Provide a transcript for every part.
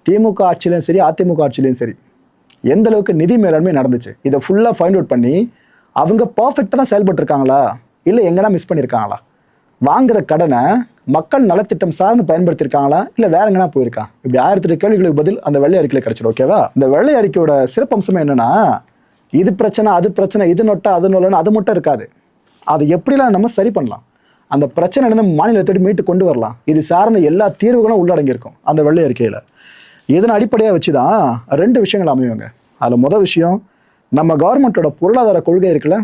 திமுக ஆட்சியிலையும் சரி அதிமுக ஆட்சியிலையும் சரி எந்த அளவுக்கு நிதி மேலாண்மை நடந்துச்சு இதை ஃபுல்லாக ஃபைண்ட் அவுட் பண்ணி அவங்க பர்ஃபெக்டாக தான் செயல்பட்டு இருக்காங்களா இல்லை எங்கன்னா மிஸ் பண்ணியிருக்காங்களா, வாங்குற கடனை மக்கள் நலத்திட்டம் சார்ந்து பயன்படுத்தியிருக்காங்களா இல்லை வேற எங்கன்னா போயிருக்கா, இப்படி 1008 கேள்விகளுக்கு பதில் அந்த வெள்ளை அறிக்கையில் கிடைச்சிடும். ஓகேவா? இந்த வெள்ளை அறிக்கையோட சிறப்பம்சம் என்னன்னா, இது பிரச்சனை அது பிரச்சனை இது நொட்டா அது நொல்லன்னு அது மட்டும் இருக்காது. அது எப்படிலாம் நம்ம சரி பண்ணலாம், அந்த பிரச்சனை மாநிலத்தோடு மீட்டு கொண்டு வரலாம், இது சார்ந்த எல்லா தீர்வுகளும் உள்ளடங்கியிருக்கும் அந்த வெள்ளை அறிக்கையில். இதன் அடிப்படையாக வச்சு தான் 2 விஷயங்கள் அமையுங்க. அதில் முதல் விஷயம், நம்ம கவர்மெண்ட்டோட பொருளாதார கொள்கை இருக்குல்ல,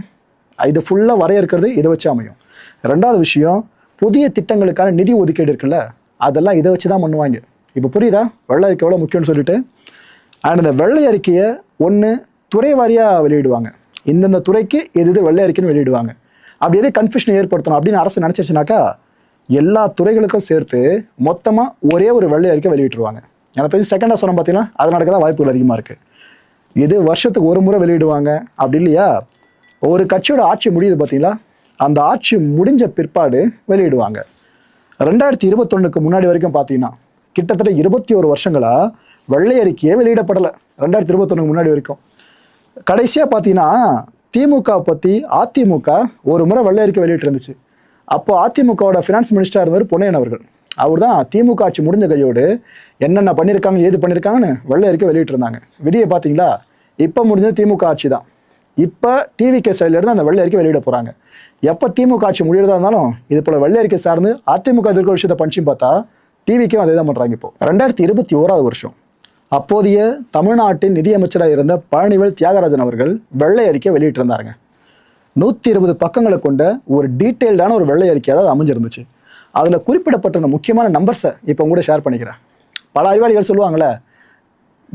இது ஃபுல்லாக வரையறுக்கிறது இதை வச்சு அமையும். 2வது விஷயம், புதிய திட்டங்களுக்கான நிதி ஒதுக்கீடு இருக்குல்ல, அதெல்லாம் இதை வச்சு தான் பண்ணுவாங்க. இப்போ புரியுதா வெள்ளை அறிக்கை எவ்வளோ முக்கியம்னு சொல்லிட்டு. அண்ட் இந்த வெள்ளை அறிக்கையை ஒன்று துறை வாரியாக வெளியிடுவாங்க, இந்தந்த துறைக்கு எது வெள்ளை அறிக்கைன்னு வெளியிடுவாங்க. அப்படி எது கன்ஃபியூஷன் ஏற்படுத்தணும் அப்படின்னு அரசு நினச்சிருச்சுனாக்கா எல்லா துறைகளுக்கும் சேர்த்து மொத்தமாக ஒரே ஒரு வெள்ளை அறிக்கை வெளியிட்டுருவாங்க. எனக்கு தெரிஞ்சு செகண்டாக சொன்ன பார்த்தீங்கன்னா அது நடக்க வாய்ப்புகள் அதிகமாக இருக்குது. இது வருஷத்துக்கு ஒரு முறை வெளியிடுவாங்க. அப்படி இல்லையா ஒரு கட்சியோட ஆட்சி முடியுது பார்த்தீங்களா, அந்த ஆட்சி முடிஞ்ச பிற்பாடு வெளியிடுவாங்க. 2021க்கு முன்னாடி வரைக்கும் பார்த்தீங்கன்னா கிட்டத்தட்ட 21 வருஷங்களாக வெள்ளை அறிக்கையே வெளியிடப்படலை. 2021க்கு முன்னாடி வரைக்கும். கடைசியாக பார்த்தீங்கன்னா திமுக பற்றி அதிமுக ஒரு முறை வெள்ளை அறிக்கை வெளியிட்டு இருந்துச்சு. அப்போ அதிமுகவோட ஃபினான்ஸ் மினிஸ்டராக இருந்தவர் பொன்னையன் அவர்கள். அவர் தான் திமுக ஆட்சி முடிஞ்ச கையோடு என்னென்ன பண்ணியிருக்காங்க ஏது பண்ணியிருக்காங்கன்னு வெள்ளை அறிக்கை வெளியிட்டு இருந்தாங்க. விதியை பார்த்தீங்களா, இப்போ முடிஞ்சது திமுக ஆட்சி தான். இப்போ டிவிகே சைட்லேருந்து அந்த வெள்ளை அறிக்கை வெளியிட போகிறாங்க. எப்போ திமுக ஆட்சி முடியறதா இருந்தாலும் இது போல் வெள்ளை அறிக்கை சார்ந்து அதிமுக எதிர்க்கிற விஷயத்தை பண்ணிச்சும் பார்த்தா டிவிக்கும் அதே தான் பண்ணுறாங்க. இப்போ 2021 வருஷம் அப்போதைய தமிழ்நாட்டின் நிதியமைச்சராக இருந்த பழனிவேல் தியாகராஜன் அவர்கள் வெள்ளை அறிக்கை வெளியிட்டிருந்தாருங்க. 120 பக்கங்களை கொண்ட ஒரு டீட்டெயில்டான ஒரு வெள்ளை அறிக்கை அதாவது அமைஞ்சிருந்துச்சு. அதில் குறிப்பிடப்பட்ட முக்கியமான நம்பர்ஸை இப்போ கூட ஷேர் பண்ணிக்கிறேன். பல அறிவாளிகள் சொல்லுவாங்களே,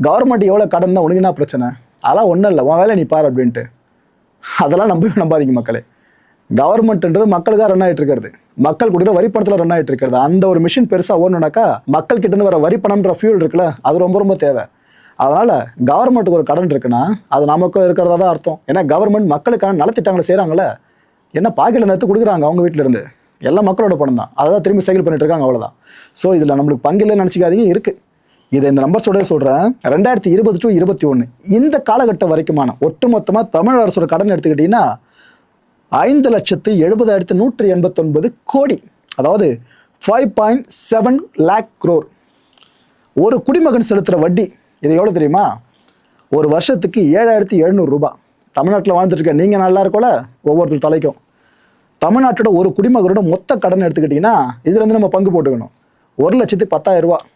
கவர்மெண்ட் எவ்வளோ கடன் தான் உனக்குன்னா பிரச்சனை, அதெல்லாம் ஒன்றும் இல்லை, உன் வேலை நீ பாரு அப்படின்ட்டு. அதெல்லாம் நம்பாதீங்க மக்களே. கவர்மெண்ட்ன்றது மக்களுக்காக ரன் ஆகிட்டு இருக்கிறது, மக்கள் கொடுக்குற வரி பணத்தில் ரன் ஆகிட்டு இருக்கிறது. அந்த ஒரு மிஷின் பெருசாக ஓடணுனாக்கா மக்கள் கிட்டேருந்து வர வரி பணம்ன்ற ஃபியூல் இருக்குல்ல, அது ரொம்ப ரொம்ப தேவை. அதனால் கவர்மெண்ட்டுக்கு ஒரு கடன் இருக்குன்னா அது நமக்கும் இருக்கிறதா தான் அர்த்தம். ஏன்னா கவர்மெண்ட் மக்களுக்கான நலத்திட்டங்களை செய்கிறாங்களே, என்ன பாக்கெட்டில் நேரத்து கொடுக்குறாங்க அவங்க வீட்டிலேருந்து, எல்லாம் மக்களோட பணம் தான், அதை தான் திரும்பி சைக்கிள் பண்ணிட்டு இருக்காங்க, அவ்வளோதான். ஸோ இதில் நம்மளுக்கு பங்கில்லைன்னு நினச்சிக்காதீங்க, இருக்குது. இதை இந்த நம்பர்ஸோட சொல்கிறேன். 2020 to 2021 இந்த காலகட்டம் வரைக்குமான ஒட்டுமொத்தமாக தமிழ் அரசோட கடன் எடுத்துக்கிட்டிங்கன்னா 5,70,189 கோடி, அதாவது 5.7 lakh crore. ஒரு குடிமகன் செலுத்துகிற வட்டி இது எவ்வளோ தெரியுமா? ஒரு வருஷத்துக்கு 7,700 ரூபாய். தமிழ்நாட்டில் வாழ்ந்துட்டு இருக்க நீங்கள் நல்லா இருக்கோல, ஒவ்வொருத்தர் தலைக்கும் தமிழ்நாட்டோட ஒரு குடிமகனோட மொத்த கடன் எடுத்துக்கிட்டிங்கன்னா இதுலேருந்து நம்ம பங்கு போட்டுக்கணும். 1,10,000 ரூபா.